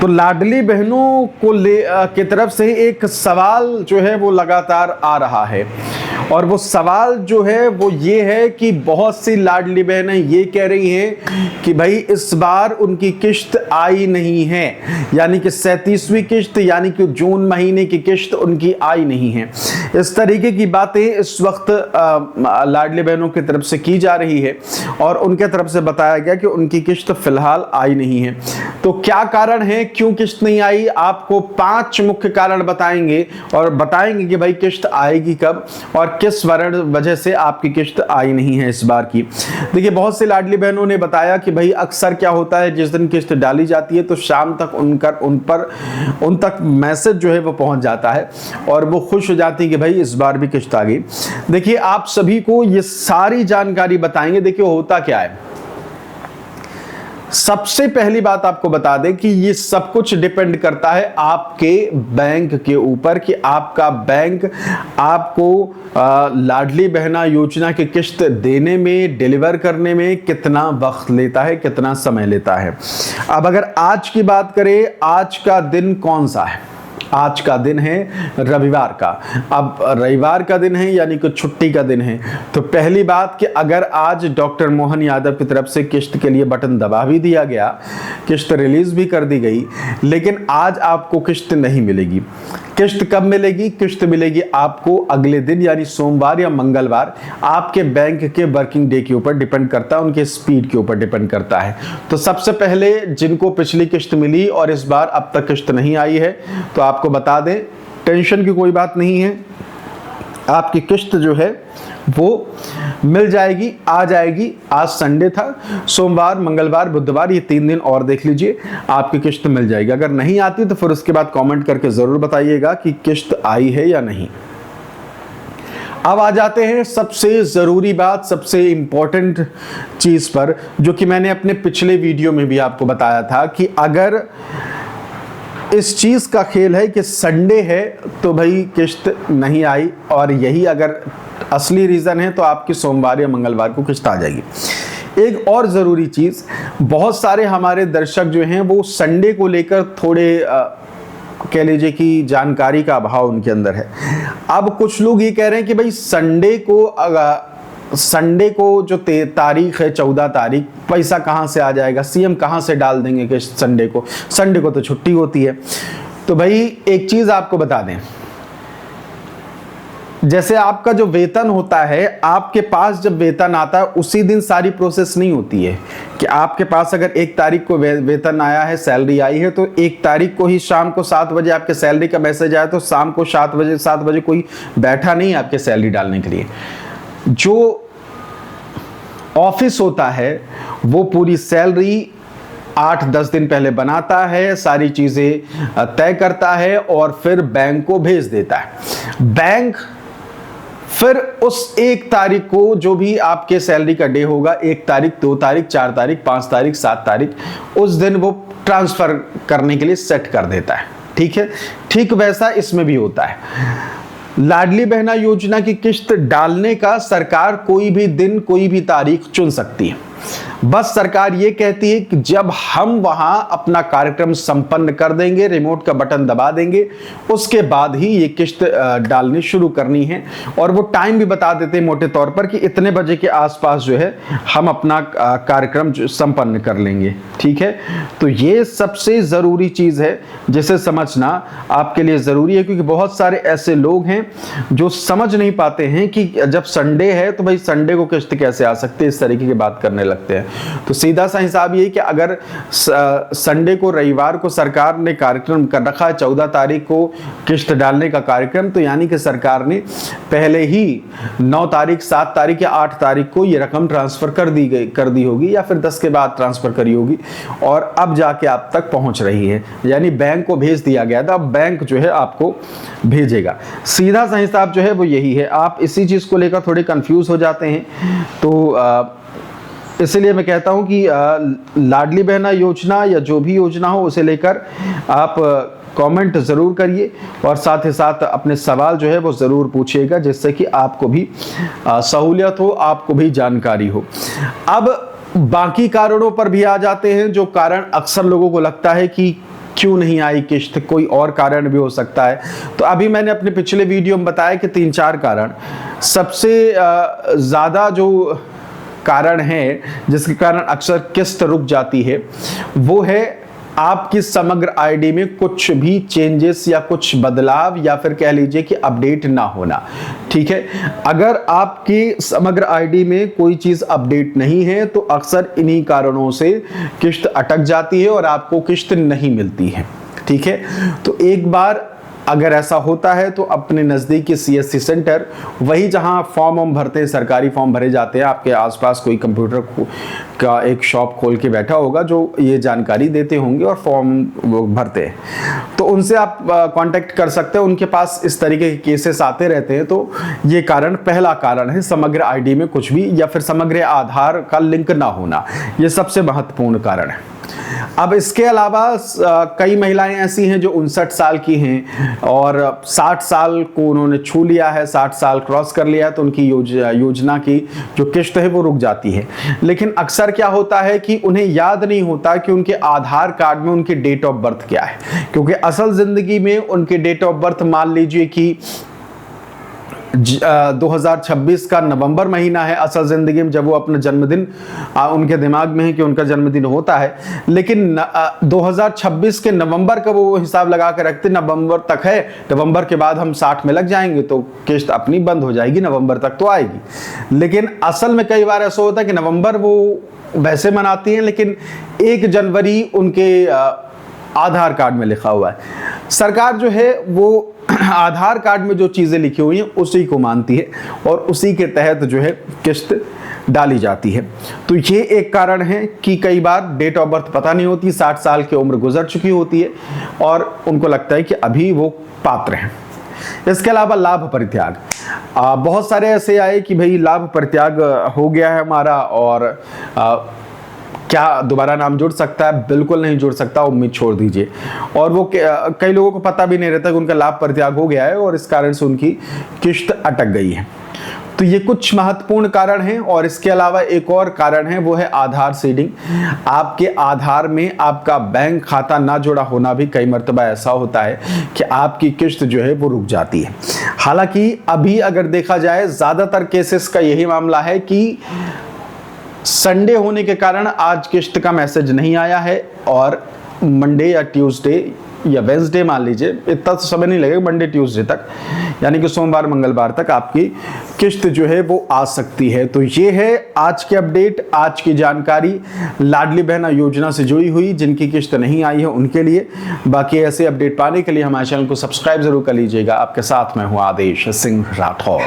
तो लाडली बहनों को की तरफ से एक सवाल जो है वो लगातार आ रहा है, और वो सवाल जो है वो ये है कि बहुत सी लाडली बहनें ये कह रही हैं कि भाई इस बार उनकी किश्त आई नहीं है, यानी कि 37वीं किश्त यानी कि जून महीने की किश्त उनकी आई नहीं है। इस तरीके की बातें इस वक्त लाडली बहनों की तरफ से की जा रही है, और उनके तरफ से बताया गया कि उनकी किश्त फिलहाल आई नहीं है। तो क्या कारण है, क्यों किश्त नहीं आई, आपको 5 मुख्य कारण बताएंगे, और बताएंगे कि भाई किश्त आएगी कब और किस वजह से आपकी किश्त आई नहीं है इस बार की। देखिए, बहुत से लाडली बहनों ने बताया कि भाई अक्सर क्या होता है, जिस दिन किश्त डाली जाती है तो शाम तक उन तक मैसेज जो है वो पहुंच जाता है, और वो खुश हो जाती है कि भाई इस बार भी किश्त आ गई। देखिए, आप सभी को ये सारी जानकारी बताएंगे। देखिए होता क्या है, सबसे पहली बात आपको बता दें कि ये सब कुछ डिपेंड करता है आपके बैंक के ऊपर, कि आपका बैंक आपको लाडली बहना योजना की किश्त देने में, डिलीवर करने में कितना वक्त लेता है, कितना समय लेता है। अब अगर आज की बात करें, आज का दिन कौन सा है, आज का दिन है रविवार का। अब रविवार का दिन है यानी कि छुट्टी का दिन है, तो पहली बात कि अगर आज डॉक्टर मोहन यादव की तरफ से किश्त के लिए बटन दबा भी दिया गया, किश्त रिलीज भी कर दी गई, लेकिन आज आपको किश्त नहीं मिलेगी। किश्त कब मिलेगी? किश्त मिलेगी आपको अगले दिन यानी सोमवार या मंगलवार। आपके बैंक के वर्किंग डे के ऊपर डिपेंड करता है, उनके स्पीड के ऊपर डिपेंड करता है। तो सबसे पहले जिनको पिछली किश्त मिली और इस बार अब तक किश्त नहीं आई है, तो आपको बता दें टेंशन की कोई बात नहीं है, आपकी किश्त जो है वो मिल जाएगी, आ जाएगी। आज संडे था, सोमवार मंगलवार बुधवार ये 3 दिन और देख लीजिए, आपकी किश्त मिल जाएगी। अगर नहीं आती तो फिर उसके बाद कमेंट करके जरूर बताइएगा कि किश्त आई है या नहीं। अब आ जाते हैं सबसे ज़रूरी बात, सबसे इम्पोर्टेंट चीज़ पर, जो कि मैंने अपने पिछले वीडियो में भी आपको बताया था कि अगर इस चीज़ का खेल है कि संडे है तो भाई किश्त नहीं आई, और यही अगर असली रीज़न है तो आपकी सोमवार या मंगलवार को किश्त आ जाएगी। एक और ज़रूरी चीज़, बहुत सारे हमारे दर्शक जो हैं वो संडे को लेकर थोड़े कह लीजिए कि जानकारी का अभाव उनके अंदर है। अब कुछ लोग ये कह रहे हैं कि भाई संडे को जो तारीख है 14 तारीख, पैसा कहाँ से आ जाएगा, सीएम कहाँ से डाल देंगे कि संडे को तो छुट्टी होती है। तो भाई एक चीज आपको बता दें, जैसे आपका जो वेतन होता है, आपके पास जब वेतन आता है उसी दिन सारी प्रोसेस नहीं होती है कि आपके पास अगर 1 तारीख को वेतन आया है, सैलरी आई है, तो 1 तारीख को ही शाम को 7 बजे आपके सैलरी का मैसेज आया, तो शाम को 7 बजे कोई बैठा नहीं आपके सैलरी डालने के लिए। जो ऑफिस होता है वो पूरी सैलरी 8-10 दिन पहले बनाता है, सारी चीजें तय करता है और फिर बैंक को भेज देता है। बैंक फिर उस 1 तारीख को जो भी आपके सैलरी का डे होगा, 1 तारीख 2 तारीख 4 तारीख 5 तारीख 7 तारीख, उस दिन वो ट्रांसफर करने के लिए सेट कर देता है। ठीक है, ठीक वैसा इसमें भी होता है। लाडली बहना योजना की किश्त डालने का सरकार कोई भी दिन, कोई भी तारीख चुन सकती है। बस सरकार ये कहती है कि जब हम वहां अपना कार्यक्रम संपन्न कर देंगे, रिमोट का बटन दबा देंगे, उसके बाद ही ये किश्त डालनी शुरू करनी है। और वो टाइम भी बता देते हैं मोटे तौर पर कि इतने बजे के आसपास जो है हम अपना कार्यक्रम संपन्न कर लेंगे। ठीक है, तो ये सबसे ज़रूरी चीज़ है जिसे समझना आपके लिए ज़रूरी है, क्योंकि बहुत सारे ऐसे लोग हैं जो समझ नहीं पाते हैं कि जब संडे है तो भाई संडे को किश्त कैसे आ सकती है, इस तरीके की बात करने लगते हैं। तो सीधा सा हिसाब ये कि अगर संडे को, रविवार को सरकार ने कार्यक्रम कर रखा है 14 तारीख को किश्त डालने का कार्यक्रम, तो यानी कि सरकार ने पहले ही 9 तारीख 7 तारीख या 8 तारीख को ये रकम ट्रांसफर कर दी होगी, या फिर 10 के बाद ट्रांसफर करी होगी, और अब जाके आप तक पहुंच रही है। यानी बैंक को भेज दिया गया था, अब बैंक जो है आपको भेजेगा। सीधा सा हिसाब जो है वो यही है। आप इसी चीज को लेकर थोड़े कंफ्यूज हो जाते हैं, तो इसलिए मैं कहता हूं कि लाडली बहना योजना या जो भी योजना हो उसे लेकर आप कमेंट ज़रूर करिए, और साथ ही साथ अपने सवाल जो है वो ज़रूर पूछिएगा, जिससे कि आपको भी सहूलियत हो, आपको भी जानकारी हो। अब बाकी कारणों पर भी आ जाते हैं, जो कारण अक्सर लोगों को लगता है कि क्यों नहीं आई किस्त, कोई और कारण भी हो सकता है। तो अभी मैंने अपने पिछले वीडियो में बताया कि 3-4 कारण। सबसे ज़्यादा जो कारण है जिसके कारण अक्सर किस्त रुक जाती है, वो है आपकी समग्र आईडी में कुछ भी चेंजेस या कुछ बदलाव या फिर कह लीजिए कि अपडेट ना होना। ठीक है, अगर आपकी समग्र आईडी में कोई चीज अपडेट नहीं है तो अक्सर इन्हीं कारणों से किस्त अटक जाती है और आपको किस्त नहीं मिलती है। ठीक है, तो एक बार अगर ऐसा होता है तो अपने नज़दीकी CSC सेंटर, वही जहां फॉर्म भरते हैं, सरकारी फॉर्म भरे जाते हैं, आपके आसपास कोई कंप्यूटर का एक शॉप खोल के बैठा होगा जो ये जानकारी देते होंगे और फॉर्म वो भरते हैं, तो उनसे आप कांटेक्ट कर सकते हैं। उनके पास इस तरीके के केसेस आते रहते हैं। तो ये कारण, पहला कारण है समग्र आईडी में कुछ भी या फिर समग्र आधार का लिंक ना होना, ये सबसे महत्वपूर्ण कारण है। अब इसके अलावा कई महिलाएं ऐसी हैं जो 59 साल की हैं और 60 साल को उन्होंने छू लिया है, 60 साल क्रॉस कर लिया है, तो उनकी योजना की जो किस्त है वो रुक जाती है। लेकिन अक्सर क्या होता है कि उन्हें याद नहीं होता कि उनके आधार कार्ड में उनकी डेट ऑफ बर्थ क्या है, क्योंकि असल जिंदगी में उनकी डेट ऑफ बर्थ मान लीजिए कि 2026 का नवंबर महीना है असल जिंदगी में, जब वो अपना जन्मदिन उनके दिमाग में है कि उनका जन्मदिन होता है, लेकिन 2026 के नवंबर का वो हिसाब लगा कर रखते, नवंबर तक है, नवंबर के बाद हम 60 में लग जाएंगे तो किस्त अपनी बंद हो जाएगी, नवंबर तक तो आएगी। लेकिन असल में कई बार ऐसा होता है कि नवंबर वो वैसे मनाती हैं लेकिन 1 जनवरी उनके आधार कार्ड में लिखा हुआ है। सरकार जो है वो आधार कार्ड में जो चीज़ें लिखी हुई हैं उसी को मानती है और उसी के तहत जो है किस्त डाली जाती है। तो ये एक कारण है कि कई बार डेट ऑफ बर्थ पता नहीं होती, 60 साल की उम्र गुजर चुकी होती है और उनको लगता है कि अभी वो पात्र हैं। इसके अलावा लाभ परित्याग, बहुत सारे ऐसे आए कि भाई लाभ परित्याग हो गया है हमारा और क्या दोबारा नाम जुड़ सकता है? बिल्कुल नहीं जुड़ सकता, उम्मीद छोड़ दीजिए। और वो कई लोगों को पता भी नहीं रहता कि उनका लाभ परित्याग हो गया है और इस कारण से उनकी किस्त अटक गई है। तो ये कुछ महत्वपूर्ण कारण हैं। और इसके अलावा एक और कारण है, वो है आधार सीडिंग। आपके आधार में आपका बैंक खाता ना जुड़ा होना भी कई मर्तबा ऐसा होता है कि आपकी किस्त जो है वो रुक जाती है। हालांकि अभी अगर देखा जाए ज़्यादातर केसेस का यही मामला है कि संडे होने के कारण आज किस्त का मैसेज नहीं आया है और मंडे या ट्यूसडे या वेंसडे मान लीजिए, इतना तो समय नहीं लगेगा, मंडे ट्यूसडे तक यानी कि सोमवार मंगलवार तक आपकी किस्त जो है वो आ सकती है। तो ये है आज के अपडेट, आज की जानकारी लाडली बहना योजना से जुड़ी हुई। जिनकी किस्त नहीं आई है उनके लिए। बाकी ऐसे अपडेट पाने के लिए हमारे चैनल को सब्सक्राइब जरूर कर लीजिएगा। आपके साथ मैं हूँ आदेश सिंह राठौर।